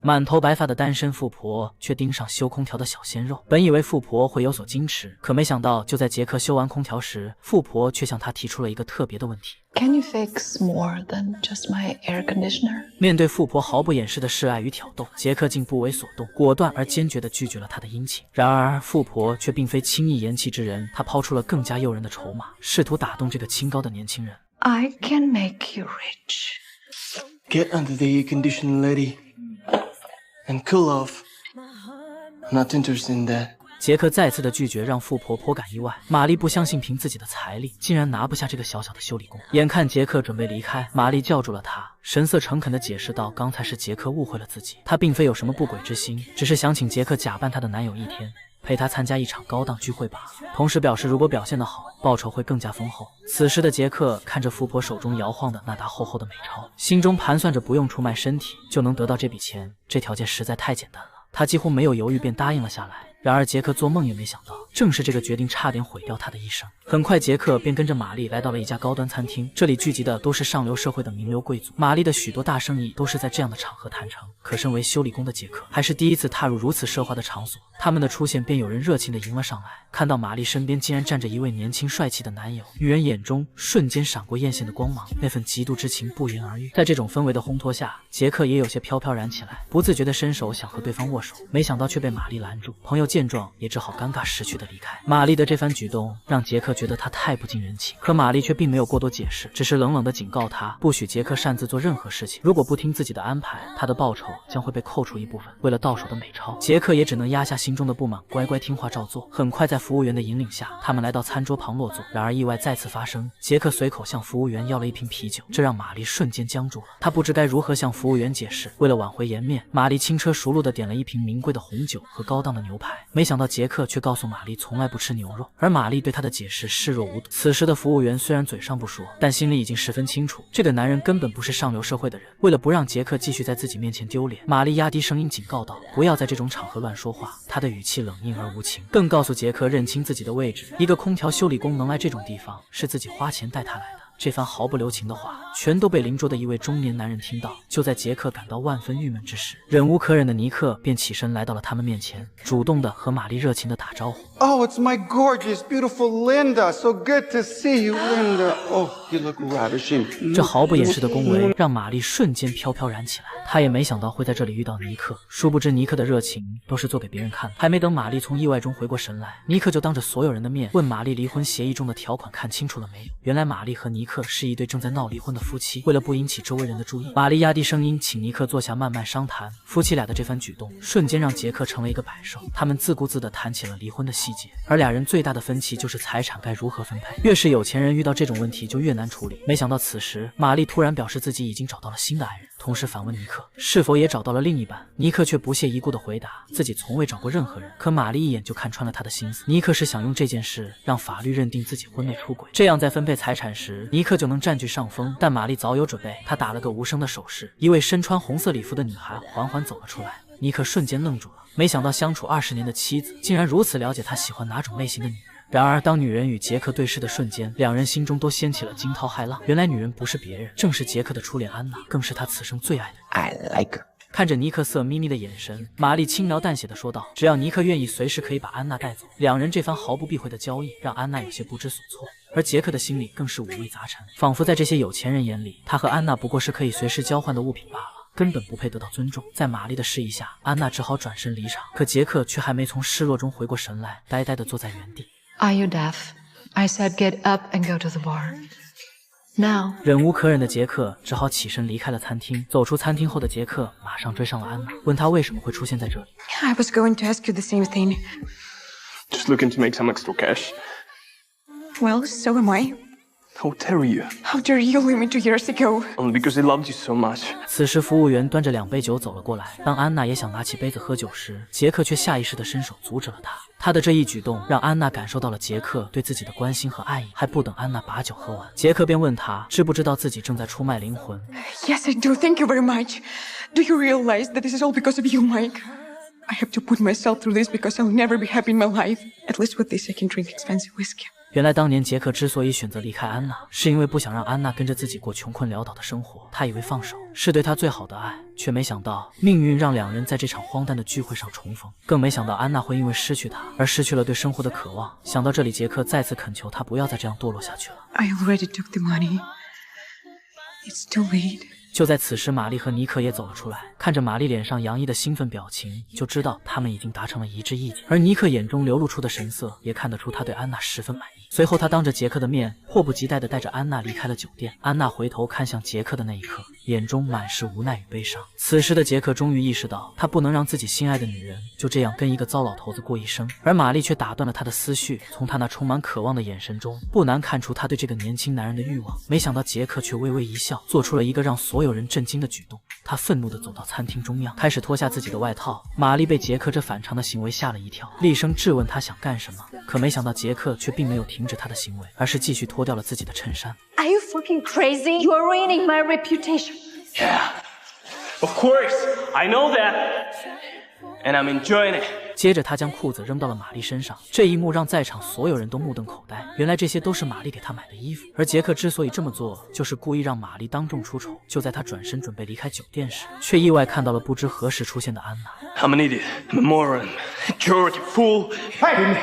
满头白发的单身富婆却盯上修空调的小鲜肉。本以为富婆会有所矜持，可没想到就在杰克修完空调时，富婆却向他提出了一个特别的问题。Can you fix more than just my air conditioner? 面对富婆毫不掩饰的示爱与挑逗，杰克竟不为所动，果断而坚决地拒绝了她的殷勤。然而，富婆却并非轻易言弃之人，她抛出了更加诱人的筹码，试图打动这个清高的年轻人。I can make you rich. Get under the air conditioner, lady, and cool off. I'm not interested in that. 杰克再次的拒绝让富婆颇感意外，玛丽不相信凭自己的财力竟然拿不下这个小小的修理工。眼看杰克准备离开，玛丽叫住了他，神色诚恳地解释道：“刚才是杰克误会了自己，他并非有什么不轨之心，只是想请杰克假扮他的男友一天，陪他参加一场高档聚会罢了。”同时表示如果表现得好，报酬会更加丰厚。此时的杰克看着富婆手中摇晃的那沓厚厚的美钞，心中盘算着不用出卖身体就能得到这笔钱，这条件实在太简单了，他几乎没有犹豫便答应了下来。然而杰克做梦也没想到，正是这个决定差点毁掉他的一生。很快杰克便跟着玛丽来到了一家高端餐厅，这里聚集的都是上流社会的名流贵族，玛丽的许多大生意都是在这样的场合谈成。可身为修理工的杰克还是第一次踏入如此奢华的场所，他们的出现便有人热情地迎了上来。看到玛丽身边竟然站着一位年轻帅气的男友，女人眼中瞬间闪过艳羡的光芒，那份嫉妒之情不言而喻。在这种氛围的烘托下，杰克也有些飘飘然起来，不自觉地伸手想和对方握手，没想到却被玛丽拦住。朋友见状也只好尴尬识趣地离开。玛丽的这番举动让杰克觉得她太不近人情，可玛丽却并没有过多解释，只是冷冷地警告他不许杰克擅自做任何事情，如果不听自己的安排，他的报酬将会被扣除一部分。为了到手的美钞，杰克也只能压下心中的不满，乖乖听话照做。很快在服务员的引领下，他们来到餐桌旁落座。然而意外再次发生，杰克随口向服务员要了一瓶啤酒，这让玛丽瞬间僵住了。她不知该如何向服务员解释。为了挽回颜面，玛丽轻车熟路地点了一瓶名贵的红酒和高档的牛排。没想到杰克却告诉玛丽从来不吃牛肉，而玛丽对他的解释视若无睹。此时的服务员虽然嘴上不说，但心里已经十分清楚，这个男人根本不是上流社会的人。为了不让杰克继续在自己面前丢脸，玛丽压低声音警告道：“不要在这种场合乱说话。”她的语气冷硬而无情，更告诉杰克认清自己的位置。一个空调修理工能来这种地方，是自己花钱带他来的。这番毫不留情的话，全都被邻桌的一位中年男人听到。就在杰克感到万分郁闷之时，忍无可忍的尼克便起身来到了他们面前，主动的和玛丽热情的打招呼。Oh, it's my gorgeous, beautiful Linda. So good to see you, Linda. Oh, you look ravishing. 这毫不掩饰的恭维让玛丽瞬间飘飘然起来。她也没想到会在这里遇到尼克，殊不知尼克的热情都是做给别人看的。还没等玛丽从意外中回过神来，尼克就当着所有人的面问玛丽离婚协议中的条款看清楚了没有。原来玛丽和尼克是一对正在闹离婚的夫妻。为了不引起周围人的注意，玛丽压低声音请尼克坐下慢慢商谈。夫妻俩的这番举动瞬间让杰克成了一个摆设，他们自顾自地谈起了离婚的细节，而俩人最大的分歧就是财产该如何分配。越是有钱人遇到这种问题就越难处理。没想到此时玛丽突然表示自己已经找到了新的爱人，同时反问尼克是否也找到了另一半。尼克却不屑一顾地回答自己从未找过任何人。可玛丽一眼就看穿了他的心思，尼克是想用这件事让法律认定自己婚内出轨，这样在分配财产时尼克就能占据上风。但玛丽早有准备，她打了个无声的手势，一位身穿红色礼服的女孩缓缓走了出来。尼克瞬间愣住了，没想到相处20年的妻子竟然如此了解他喜欢哪种类型的女人。然而当女人与杰克对视的瞬间，两人心中都掀起了惊涛骇浪。原来女人不是别人，正是杰克的初恋安娜，更是他此生最爱的人。 I like her. 看着尼克色眯眯的眼神，玛丽轻描淡写的说道：“只要尼克愿意，随时可以把安娜带走。”两人这番毫不避讳的交易让安娜有些不知所措，而杰克的心里更是五味杂陈，仿佛在这些有钱人眼里，他和安娜不过是可以随时交换的物品罢了，根本不配得到尊重。在玛丽的示意下，安娜只好转身离场，可杰克却还没从失落中回过神来，呆呆地坐在原地。 Are you deaf? I said get up and go to the bar. Now. 忍无可忍的杰克只好起身离开了餐厅。走出餐厅后的杰克马上追上了安娜，问她为什么会出现在这里。 I was going to ask you the same thing. Just looking to make some extra cash. Well, so am I. How dare you? How dare you leave me 2 years ago? Only because he loved you so much. 此时服务员端着2杯酒走了过来，当安娜也想拿起杯子喝酒时，杰克却下意识地伸手阻止了她。他的这一举动让安娜感受到了杰克对自己的关心和爱意。还不等安娜把酒喝完，杰克便问她知不知道自己正在出卖灵魂。 Yes, I do. Thank you very much. Do you realize that this is all because of you, Mike? I have to put myself through this because I'll never be happy in my life. At least with this, I can drink expensive whiskey. 原来当年杰克之所以选择离开安娜，是因为不想让安娜跟着自己过穷困潦倒的生活。他以为放手是对她最好的爱，却没想到命运让两人在这场荒诞的聚会上重逢。更没想到安娜会因为失去他而失去了对生活的渴望。想到这里，杰克再次恳求他不要再这样堕落下去了。 I already took the money. It's too late. 就在此时，玛丽和尼克也走了出来，看着玛丽脸上洋溢的兴奋表情，就知道他们已经达成了一致意见。而尼克眼中流露出的神色，也看得出他对安娜十分满意。随后，他当着杰克的面，迫不及待地带着安娜离开了酒店。安娜回头看向杰克的那一刻，眼中满是无奈与悲伤。此时的杰克终于意识到，他不能让自己心爱的女人就这样跟一个糟老头子过一生。而玛丽却打断了他的思绪，从他那充满渴望的眼神中，不难看出他对这个年轻男人的欲望。没想到杰克却微微一笑，做出了一个让所有人震惊的举动。他愤怒地走到餐厅中央，开始脱下自己的外套。玛丽被杰克这反常的行为吓了一跳，厉声质问他想干什么。可没想到杰克却并没有停止他的行为，而是继续脱掉了自己的衬衫。 Are you fucking crazy? You are ruining my reputation. Yeah. Of course. I know that. And I'm enjoying it. 接着他将裤子扔到了玛丽身上，这一幕让在场所有人都目瞪口呆。原来这些都是玛丽给他买的衣服，而杰克之所以这么做，就是故意让玛丽当众出丑。就在他转身准备离开酒店时，却意外看到了不知何时出现的安娜。 I'm an idiot. I'm a moron. Jerk, you fool. Hey,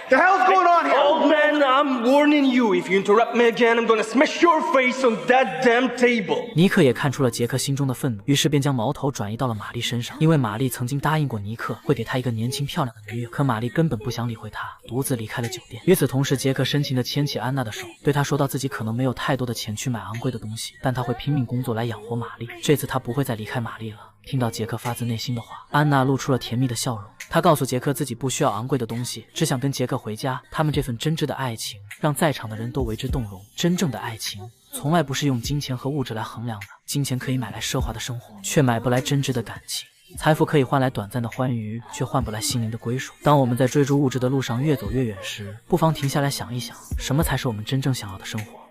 the hell's going on here? Old man, I'm warning you. If you interrupt me again, I'm gonna smash your face on that damn table. 尼克也看出了杰克心中的愤怒，于是便将矛头转移到了玛丽身上。因为玛丽曾经答应过尼克会给他一个年轻漂亮的女友，可玛丽根本不想理会他，独自离开了酒店。与此同时，杰克深情地牵起安娜的手，对她说到自己可能没有太多的钱去买昂贵的东西，但他会拼命工作来养活玛丽。这次他不会再离开玛丽了。听到杰克发自内心的话，安娜露出了甜蜜的笑容。她告诉杰克自己不需要昂贵的东西，只想跟杰克回家。他们这份真挚的爱情让在场的人都为之动容。真正的爱情从来不是用金钱和物质来衡量的，金钱可以买来奢华的生活，却买不来真挚的感情。财富可以换来短暂的欢愉，却换不来心灵的归属。当我们在追逐物质的路上越走越远时，不妨停下来想一想，什么才是我们真正想要的生活。